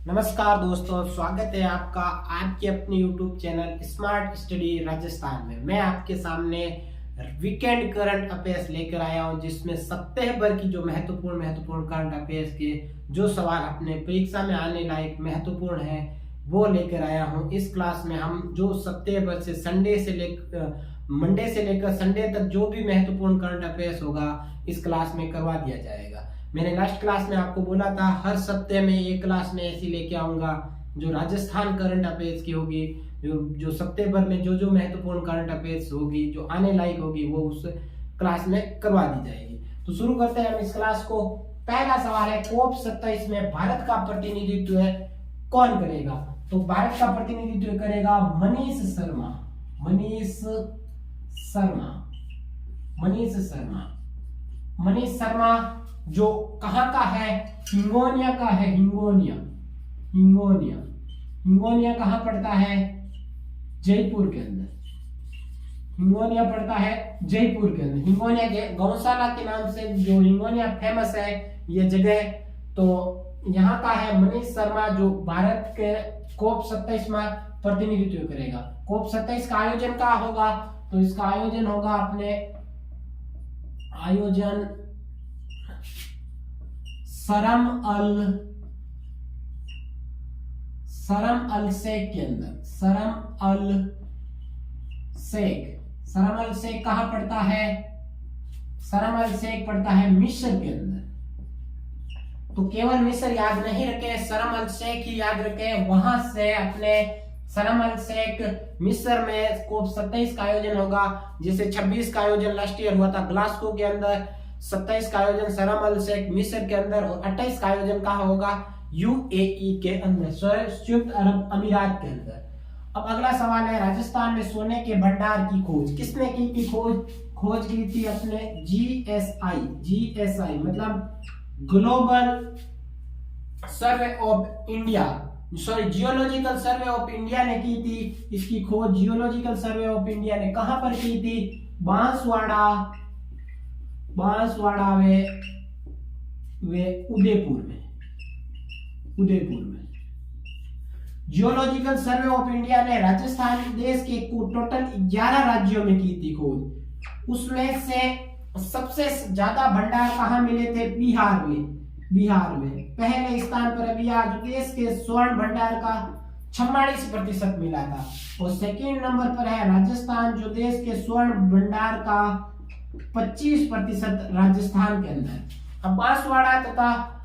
नमस्कार दोस्तों, स्वागत है आपका आपके अपने YouTube channel smart study Rajasthan में। मैं आपके सामने वीकेंड करंट अफेयर्स लेकर आया हूं, जिसमें सप्ताह भर की जो महत्वपूर्ण करंट अफेयर्स के जो सवाल अपने परीक्षा में आने लायक महत्वपूर्ण है वो लेकर आया हूं। इस क्लास में हम जो सप्ताह भर से मंडे से लेकर संडे तक जो भी महत्वपूर्ण करंट अफेयर्स होगा इस क्लास में करवा दिया जाएगा। मैंने लास्ट क्लास में आपको बोला था हर सप्ताह में एक क्लास में ऐसी लेके आऊंगा जो राजस्थान करंट अफेयर्स की होगी, जो सप्ताह भर में जो महत्वपूर्ण करंट अफेयर्स होगी, जो आने लायक होगी, वो उस क्लास में करवा दी जाएगी। तो शुरू करते हैं हम इस क्लास को। पहला सवाल है, कोप 27 में भारत का प्रतिनिधित्व कौन करेगा? तो भारत का प्रतिनिधित्व करेगा मनीष शर्मा। मनीष शर्मा जो कहाँ का है? हिंगोनिया का है। हिंगोनिया कहाँ पड़ता है? जयपुर के अंदर। हिंगोनिया पड़ता है जयपुर के अंदर। हिंगोनिया के गौशाला के नाम से जो हिंगोनिया फेमस है ये जगह, तो यहाँ का है मनीष शर्मा जो भारत के कोप 27 में प्रतिनिधित्व करेगा। कोप 27 का आयोजन कहाँ होगा? तो इसका आयोजन होगा शरम अल शेख के अंदर। शरम अल शेख कहां पड़ता है? शरम अल शेख पड़ता है मिस्र के अंदर। तो केवल मिस्र याद नहीं रखे, शरम अल शेख ही याद रखे। वहां से अपने शरम अल शेख मिस्र में कोप 27 का आयोजन होगा। जैसे 26 का आयोजन लास्ट ईयर हुआ था ग्लासगो के अंदर, 27 का आयोजन शरम अल शेख मिस्र के अंदर, और 28 का आयोजन कहाँ होगा? यूएई के अंदर, संयुक्त अरब अमीरात के अंदर। अब अगला सवाल है, राजस्थान में सोने के भंडार की खोज किसने की थी? खोज की थी अपने जीएसआई मतलब global survey of India, geological survey of India ने की थी इसकी खोज। जियोलॉजिकल सर्वे ऑफ इंडिया ने कहां पर की थी? बांसवाड़ा वे उदयपुर में। जियोलॉजिकल सर्वे ऑफ इंडिया ने राजस्थान देश के टोटल 11 राज्यों में की थी खोज। उसमें से सबसे ज्यादा भंडार कहाँ मिले थे? बिहार में पहले स्थान पर बिहार जो देश के स्वर्ण भंडार का 44% मिला था, और सेकेंड नंबर पर है राजस्थान जो देश के स्वर्ण भंडार का 25% राजस्थान के अंदर। अब बांसवाड़ा तथा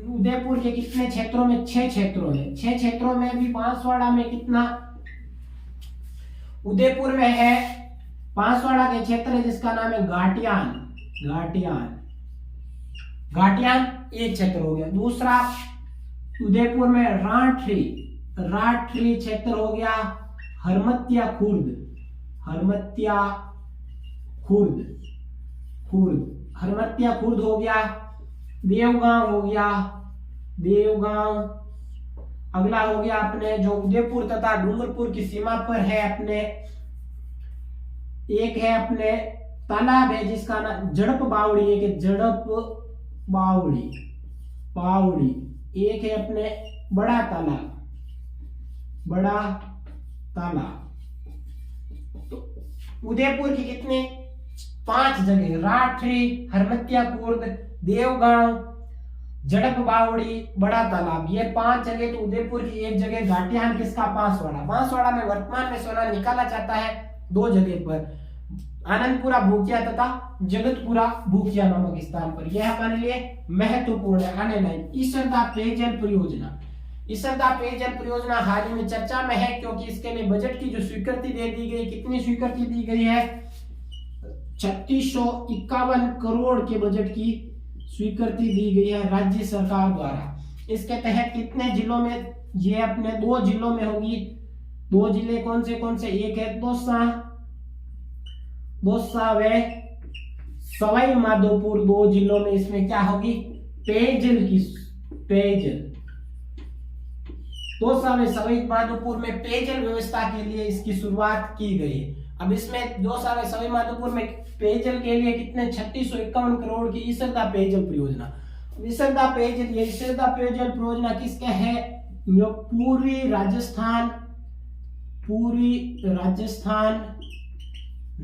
उदयपुर के कितने क्षेत्रों में? 6 क्षेत्रों में। 6 क्षेत्रों में भी बांसवाड़ा में कितना? उदयपुर में है बांसवाड़ा के क्षेत्र है जिसका नाम है घाटियान एक क्षेत्र हो गया। दूसरा उदयपुर में राठरी क्षेत्र हो गया। हरमतिया खुर्द हो गया। देवगांव अगला हो गया अपने जो उदयपुर तथा डूंगरपुर की सीमा पर है अपने, एक है अपने तालाब है जिसका नाम जड़प बावड़ी, एक है अपने बड़ा तालाब। तो उदयपुर की कितने? 5 जगह, राठरी, हरमतिया खुर्द, देवगांव, जड़प बावड़ी, बड़ा तालाब, ये 5 जगह। तो उदयपुर की एक जगह घाटियान, किसका? बांसवाड़ा में वर्तमान में सोना निकाला जाता है 2 जगह पर, आनंदपुरा भूकिया तथा जगतपुरा भूकिया नामक स्थान पर। यह हमारे लिए महत्वपूर्ण है आने लायक। ईसरदा पेयजल परियोजना हाल ही में चर्चा में है क्योंकि इसके लिए बजट की जो स्वीकृति दे दी गई, कितनी स्वीकृति दी गई है? 3651 करोड़ के बजट की स्वीकृति दी गई है राज्य सरकार द्वारा। इसके तहत कितने जिलों में? ये अपने 2 जिलों में होगी। 2 जिले कौन से? एक है दौसा व सवाई माधोपुर। 2 जिलों में इसमें क्या होगी? पेयजल। दौसा व सवाई माधोपुर में पेयजल व्यवस्था के लिए इसकी शुरुआत की गई है। अब इसमें दौसा व सवाई माधोपुर में पेयजल के लिए कितने? 3651 करोड़ की ईसरदा पेयजल परियोजना। ईसरदा पेयजल परियोजना किसके है? जो पूर्वी राजस्थान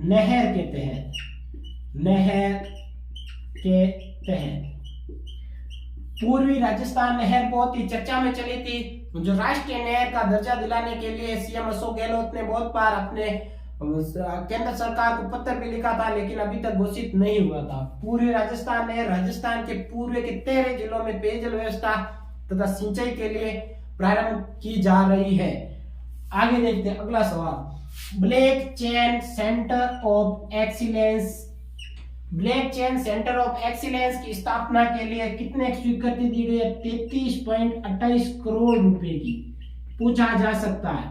नहर के तहत पूर्वी राजस्थान नहर बहुत ही चर्चा में चली थी। जो राष्ट्रीय नहर का दर्जा दिलाने के लिए सीएम अशोक गहलोत ने बहुत बार अपने केंद्र सरकार को पत्र भी लिखा था, लेकिन अभी तक घोषित नहीं हुआ था। पूर्वी राजस्थान नहर राजस्थान के पूर्व के 13 जिलों में पेयजल व्यवस्था तथा सिंचाई के लिए प्रारंभ की जा रही है। आगे देखते हैं अगला सवाल। Black chain centre of excellence की स्थापना के लिए कितने स्वीकृति दी गई है? 33.28 करोड़ रुपए की पूछा जा सकता है।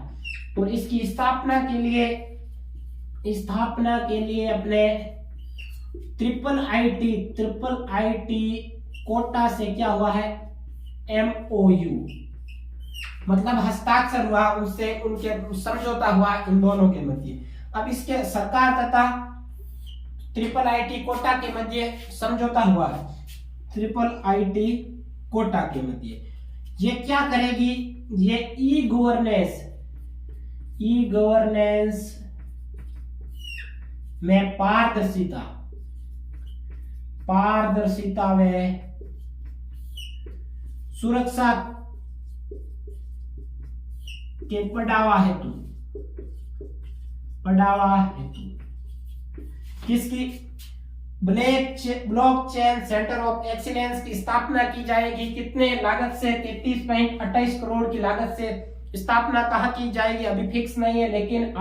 और इसकी स्थापना के लिए अपने ट्रिपल आईटी कोटा से क्या हुआ है? MOU मतलब हस्ताक्षर हुआ, उससे उनके समझौता हुआ इन दोनों के मध्य। अब इसके सरकार तथा ट्रिपल आईटी कोटा के मध्य समझौता हुआ है। ट्रिपल आईटी कोटा के मध्य ये क्या करेगी? ये ई गवर्नेंस में पारदर्शिता में सुरक्षा के बढ़ावा हेतु किसकी? ब्लॉकचेन सेंटर ऑफ एक्सीलेंस की स्थापना की जाएगी। कितने लागत से? 33.28 करोड़ की लागत से स्थापना कहाँ की जाएगी अभी फिक्स नहीं है, लेकिन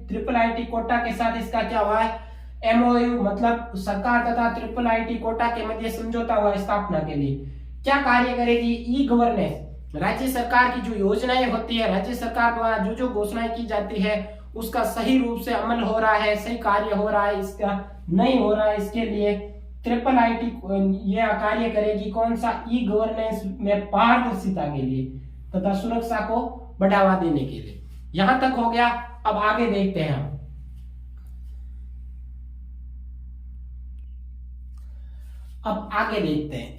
ट्रिपल आईटी कोटा के साथ इसका क्या हुआ है? MOU मतलब सरकार तथा ट्रिपल आईटी कोटा के मध्य समझौता हुआ स्थापना के लिए। क्या कार्य करेगी? ई गवर्नेंस राज्य सरकार की जो योजनाएं होती है, राज्य सरकार द्वारा जो घोषणाएं की जाती है उसका सही रूप से अमल हो रहा है, सही कार्य हो रहा है, इसका नहीं हो रहा है, इसके लिए ट्रिपल आईटी यह कार्य करेगी। कौन सा? ई गवर्नेंस में पारदर्शिता के लिए तथा सुरक्षा को बढ़ावा देने के लिए। यहां तक हो गया। अब आगे देखते हैं हम। अब आगे देखते हैं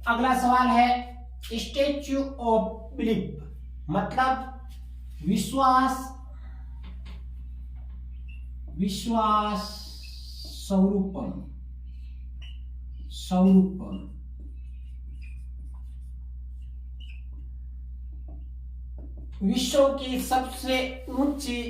अगला सवाल है स्टैच्यू ऑफ बिलीफ मतलब विश्वास स्वरूपम विश्व की सबसे ऊंची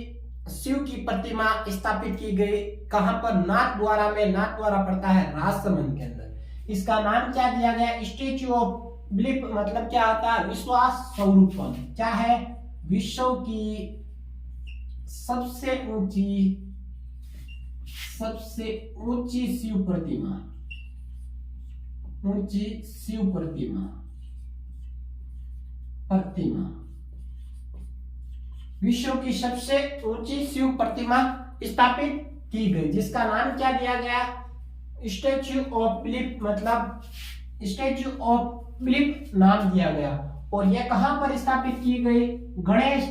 शिव की प्रतिमा स्थापित की गई कहां पर? नाथद्वारा में। नाथद्वारा पड़ता है राजसमंद के अंदर। इसका नाम क्या दिया गया? स्टैच्यू ऑफ बिलीफ मतलब क्या होता है? विश्वास स्वरूपम। क्या है? विश्व की सबसे ऊंची शिव प्रतिमा। विश्व की सबसे ऊंची शिव प्रतिमा स्थापित की गई, जिसका नाम क्या दिया गया? स्टैच्यू ऑफ बिलीफ मतलब स्टैच्यू ऑफ बिलीफ नाम दिया गया। और यह कहां पर स्थापित की गई? गणेश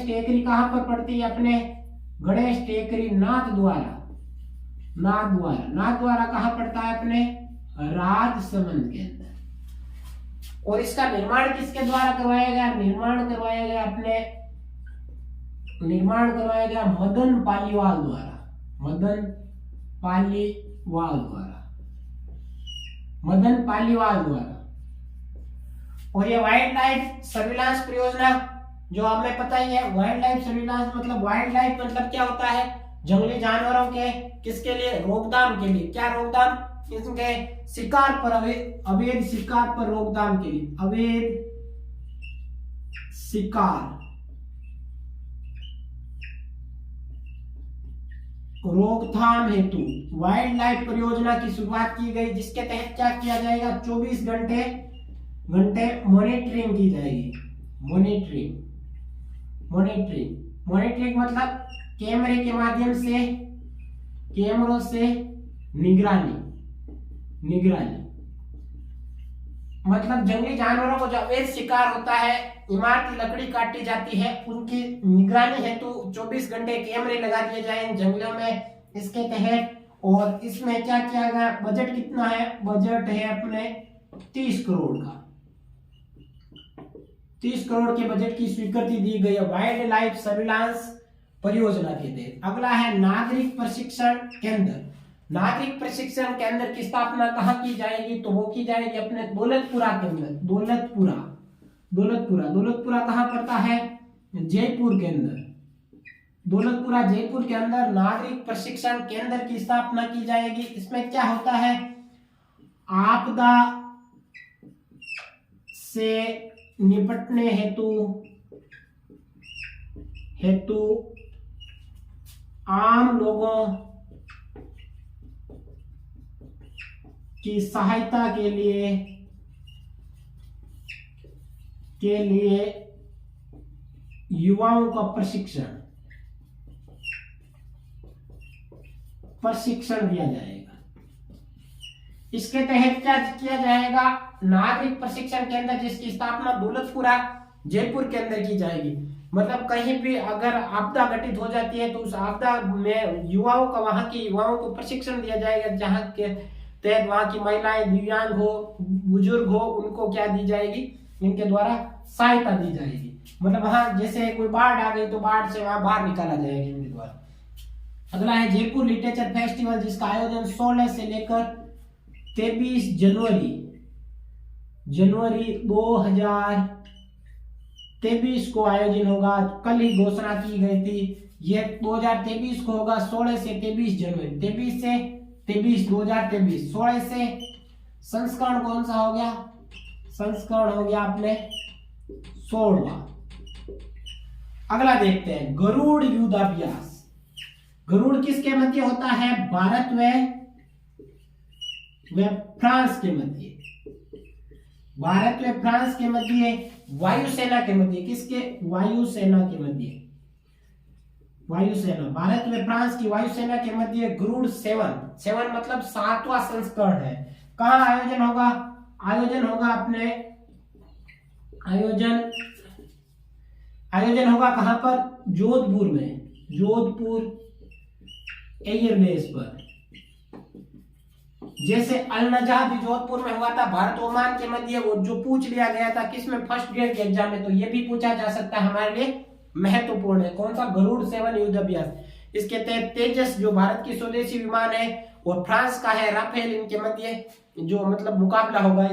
टेकरी कहां पर पड़ती है? अपने गणेश टेकरी नाथद्वारा कहां पड़ता है? अपने राजसमंद के अंदर। और इसका निर्माण किसके द्वारा करवाया गया? निर्माण करवाया गया मदन पालीवाल द्वारा। और ये वाइल्ड लाइफ सर्विलांस परियोजना जो हमें पता ही है। वाइल्ड लाइफ सर्विलांस मतलब क्या होता है? जंगली जानवरों के किसके लिए? रोकथाम के लिए। क्या रोकथाम? इनके शिकार पर अवैध शिकार पर रोकथाम के लिए। अवैध शिकार रोकथाम हेतु वाइल्ड लाइफ परियोजना की शुरुआत की गई, जिसके तहत क्या किया जाएगा? 24 घंटे मॉनिटरिंग की जाएगी। मॉनिटरिंग मतलब कैमरे के माध्यम से कैमरों से निगरानी मतलब जंगली जानवरों को जो अवैध शिकार होता है, इमारती लकड़ी काटी जाती है, उनकी निगरानी हेतु 24 घंटे कैमरे लगा दिए जाए इन जंगलों में। इसके तहत और इसमें क्या किया गया, बजट कितना है, बजट है अपने 30 करोड़ का, 30 करोड़ के बजट की स्वीकृति दी गई है वाइल्ड लाइफ सर्विलांस परियोजना के तहत। अगला है नागरिक प्रशिक्षण केंद्र। नागरिक प्रशिक्षण केंद्र की स्थापना कहाँ की जाएगी, तो वो की जाएगी अपने दौलतपुरा के अंदर। दौलतपुरा कहाँ पड़ता है, जयपुर के अंदर। दौलतपुरा जयपुर के अंदर नागरिक प्रशिक्षण केंद्र की स्थापना की जाएगी। इसमें क्या होता है, आपदा से निपटने हेतु आम लोगों की सहायता के लिए युवाओं का प्रशिक्षण दिया जाएगा। इसके तहत क्या किया जाएगा, नागरिक प्रशिक्षण केंद्र जिसकी स्थापना दौलतपुरा जयपुर के अंदर की जाएगी। मतलब कहीं भी अगर आपदा घटित हो जाती है तो उस आपदा में युवाओं का, वहां के युवाओं को प्रशिक्षण दिया जाएगा, जहां के तहत वहां की महिलाएं, दिव्यांग हो, बुजुर्ग हो, उनको क्या दी जाएगी, इनके द्वारा सहायता दी जाएगी। मतलब वहां जैसे कोई बाढ़ आ गई तो बाढ़ से वहां बाहर निकाला जाएगा इनके द्वारा। अगला है जयपुर लिटरेचर फेस्टिवल, जिसका आयोजन 16 से लेकर 23 जनवरी 2023 को आयोजन होगा। कल ही घोषणा की गई थी, यह 2023 को होगा, 16 से 23 जनवरी, 23 से 23 2023। 16 से संस्करण कौन सा हो गया, संस्करण हो गया अपने 16वां। अगला देखते हैं गरुड़ युद्धाभ्यास। गरुड़ किसके मध्य होता है, भारत व फ्रांस के मध्य, भारत व फ्रांस के मध्य, वायुसेना के मध्य, किसके, वायुसेना के मध्य, वायुसेना, भारत व फ्रांस की वायुसेना के मध्य गरुड़ 7 मतलब 7वां संस्करण है। कहाँ आयोजन होगा, आयोजन होगा अपने, आयोजन होगा कहां पर, जोधपुर में, जोधपुर एयरबेस पर। जैसे अल-नजह भी जोधपुर में हुआ था, भारत ओमान के मध्य, वो जो पूछ लिया गया था किसमें, फर्स्ट ग्रेड के एग्जाम में, तो ये भी पूछा जा सकता है, हमारे लिए महत्वपूर्ण है। कौन सा, गरुड़ 7 युद्धाभ्यास। इसके तहत तेजस जो भारत की स्वदेशी विमान है और फ्रांस का है राफेल, इनके मध्य जो मतलब मुकाबला होगा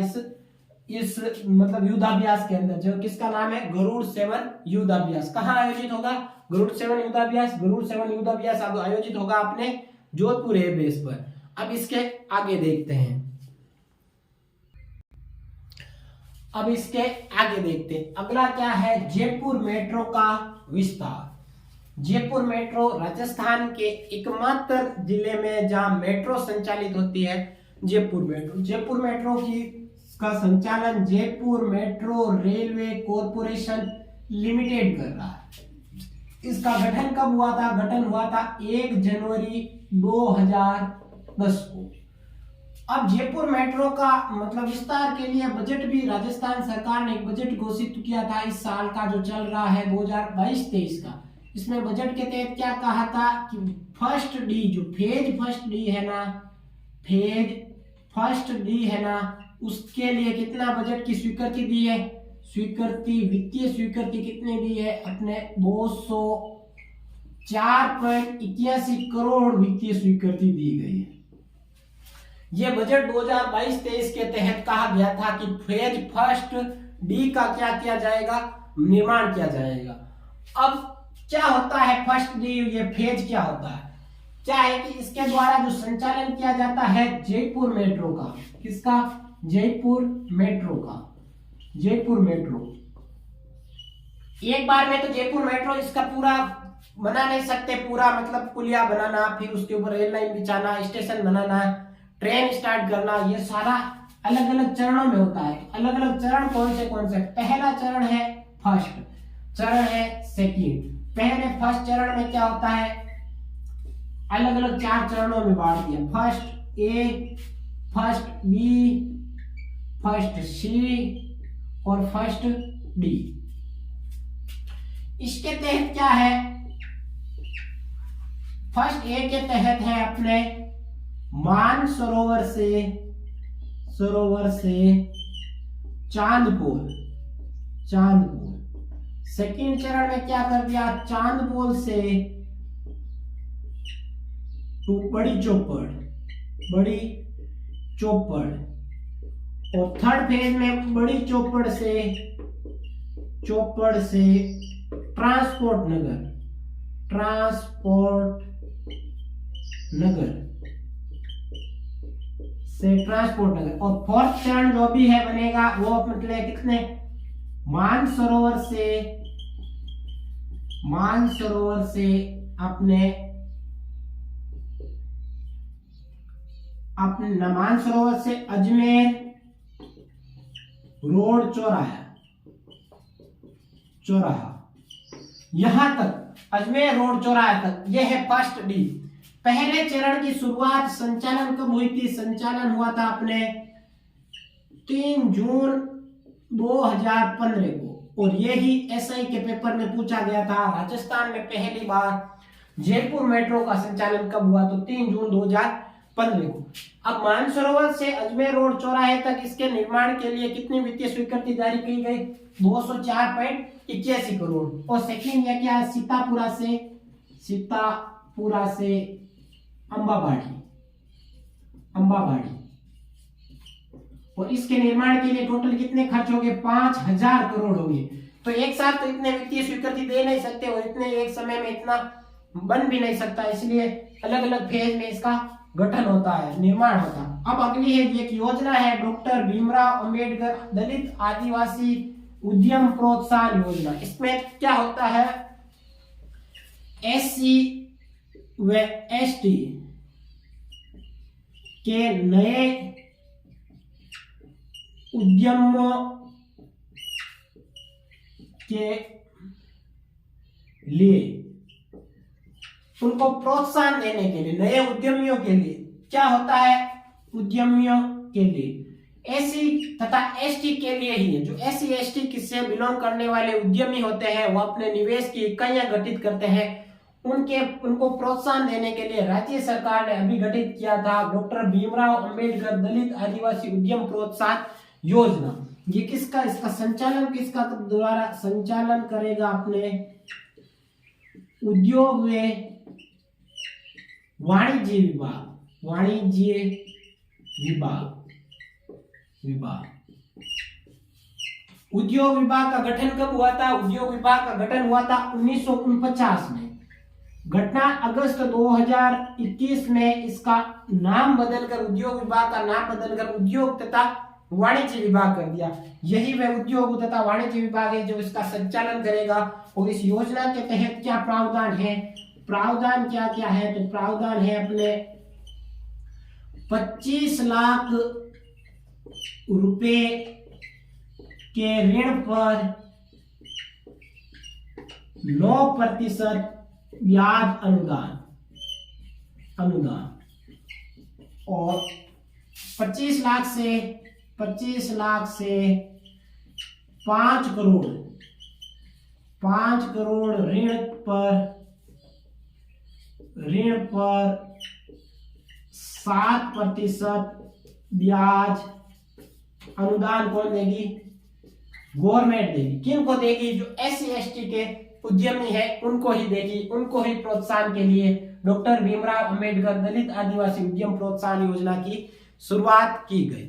इस मतलब युद्धाभ्यास के अंदर, जो किसका नाम है, गरुड़ 7 युद्धाभ्यास। कहाँ आयोजित होगा, गरुड़ 7 युद्धाभ्यास, गरुड़ 7 युद्धाभ्यास आयोजित होगा अपने जोधपुर एयरबेस पर। अब इसके आगे देखते हैं, अगला क्या है, जयपुर मेट्रो का विस्तार। जयपुर मेट्रो राजस्थान के एकमात्र जिले में जहां मेट्रो संचालित होती है, जयपुर मेट्रो का संचालन Jaipur metro railway corporation limited कर रहा है। इसका गठन कब हुआ था, गठन हुआ था 1 जनवरी 2010 को। अब जयपुर मेट्रो का मतलब विस्तार के लिए बजट भी राजस्थान सरकार ने एक बजट घोषित किया था इस साल का जो चल रहा है 2022-23 का। इसमें बजट के तहत क्या कहा था कि फर्स्ट डी, जो फेज फर्स्ट डी है ना, उसके लिए कितना बजट की स्वीकृति दी है, वित्तीय स्वीकृति कितने दी है, अपने 204.81 करोड़ वित्तीय स्वीकृति दी गई है। यह बजट 2022-23 के तहत कहा गया था कि फेज फर्स्ट डी का क्या किया जाएगा, निर्माण किया जाएगा। अब क्या होता है फर्स्ट डी, ये फेज क्या होता है, क्या है कि इसके द्वारा जो संचालन किया जाता है जयपुर मेट्रो का, किसका, जयपुर मेट्रो। एक बार में तो जयपुर मेट्रो इसका पूरा बना नहीं सकते, पूरा मतलब पुलिया बनाना, फिर उसके ऊपर रेल लाइन बिछाना, स्टेशन बनाना, ट्रेन स्टार्ट करना, ये सारा अलग अलग चरणों में होता है। अलग अलग चरण कौन से, पहला चरण है फर्स्ट, चरण है सेकंड। पहले फर्स्ट चरण में क्या होता है, अलग अलग 4 चरणों में बांट दिया, first A, first B, first सी और फर्स्ट डी। इसके तहत क्या है, फर्स्ट ए के तहत है अपने मानसरोवर से चांदपोल। सेकंड चरण में क्या कर दिया, चांदपोल से बड़ी चौपड़। और थर्ड फेज में बड़ी चौपड़ से ट्रांसपोर्ट नगर। और फोर्थ चरण जो भी है बनेगा वो मतलब कितने, मानसरोवर से अपने मानसरोवर से अजमेर रोड चौराहा, यहां तक अजमेर रोड चौराहा तक, यह है फर्स्ट डी। पहले चरण की शुरुआत संचालन कब हुई थी, संचालन हुआ था अपने 3 जून 2015 को। और यही एसआई के पेपर में पूछा गया था, राजस्थान में पहली बार जयपुर मेट्रो का संचालन कब हुआ, तो 3 जून 2015 को। अब मानसरोवर से अजमेर रोड चौराहे तक इसके निर्माण के लिए कितनी वित्तीय स्वीकृति जारी की गई, 204.81 करोड़। और सेकंड ये क्या है, सीतापुरा से अंबाबाड़ी। और इसके निर्माण के लिए टोटल कितने खर्च हो गए, 5000 करोड़ हो गए। तो एक साथ तो इतने वित्तीय स्वीकृति दे नहीं सकते और इतने एक समय में इतना बन भी नहीं सकता, इसलिए अलग अलग फेज में इसका गठन होता है, निर्माण होता है। अब अगली है एक योजना है डॉक्टर भीमराव अंबेडकर दलित आदिवासी उद्यम प्रोत्साहन योजना। इसमें क्या होता है, एससी व एसटी के नए उद्यमों के लिए, उनको प्रोत्साहन देने के लिए, नए उद्यमियों के लिए क्या होता है, उद्यमियों के लिए एससी तथा एसटी के लिए ही है। जो एससी एसटी से बिलोंग करने वाले उद्यमी होते हैं वो अपने निवेश की इकाइयां गठित करते हैं, उनको प्रोत्साहन देने के लिए राज्य सरकार ने अभी गठित किया था डॉक्टर भीमराव अंबेडकर दलित आदिवासी उद्यम प्रोत्साहन योजना। ये किसका, इसका संचालन किसका द्वारा संचालन करेगा, अपने उद्योग व वाणिज्य विभाग। उद्योग विभाग का गठन कब हुआ था, उद्योग विभाग का गठन हुआ था 1949 में। घटना अगस्त 2021 में इसका नाम बदलकर, उद्योग विभाग का नाम बदलकर उद्योग तथा वाणिज्य विभाग कर दिया। यही वह उद्योग तथा वाणिज्य विभाग है जो इसका संचालन करेगा। और इस योजना के तहत क्या प्रावधान है, प्रावधान क्या क्या है, तो प्रावधान है अपने 25 लाख रुपए के ऋण पर 9% ब्याज अनुदान। और 25 लाख से 5 करोड़ ऋण पर 7% ब्याज अनुदान कौन देगी, गवर्नमेंट देगी। किन को देगी, जो एससी एसटी के उद्यमी है उनको ही देगी, उनको ही प्रोत्साहन के लिए डॉक्टर भीमराव अंबेडकर दलित आदिवासी उद्यम प्रोत्साहन योजना की शुरुआत की गई।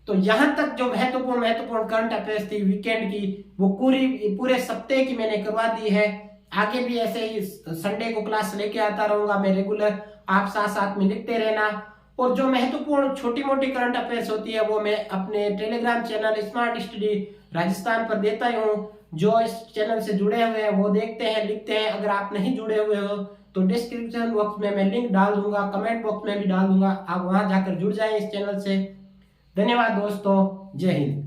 तो यहां तक जो महत्वपूर्ण करंट अफेयर्स थी वीकेंड की, वो पूरे सप्ताह की मैंने करवा दी है। आगे भी ऐसे ही संडे को क्लास लेके आता रहूंगा मैं रेगुलर, आप साथ में लिखते रहना। और जो महत्वपूर्ण छोटी मोटी करंट अफेयर्स होती है वो मैं अपने Telegram channel smart study Rajasthan पर देता हूँ। जो इस चैनल से जुड़े हुए हैं वो देखते हैं, लिखते हैं। अगर आप नहीं जुड़े हुए हो तो डिस्क्रिप्शन बॉक्स में मैं लिंक डाल दूंगा, कमेंट बॉक्स में भी डाल दूंगा, आप वहां जाकर जुड़ जाएं इस चैनल से। धन्यवाद दोस्तों, जय हिंद।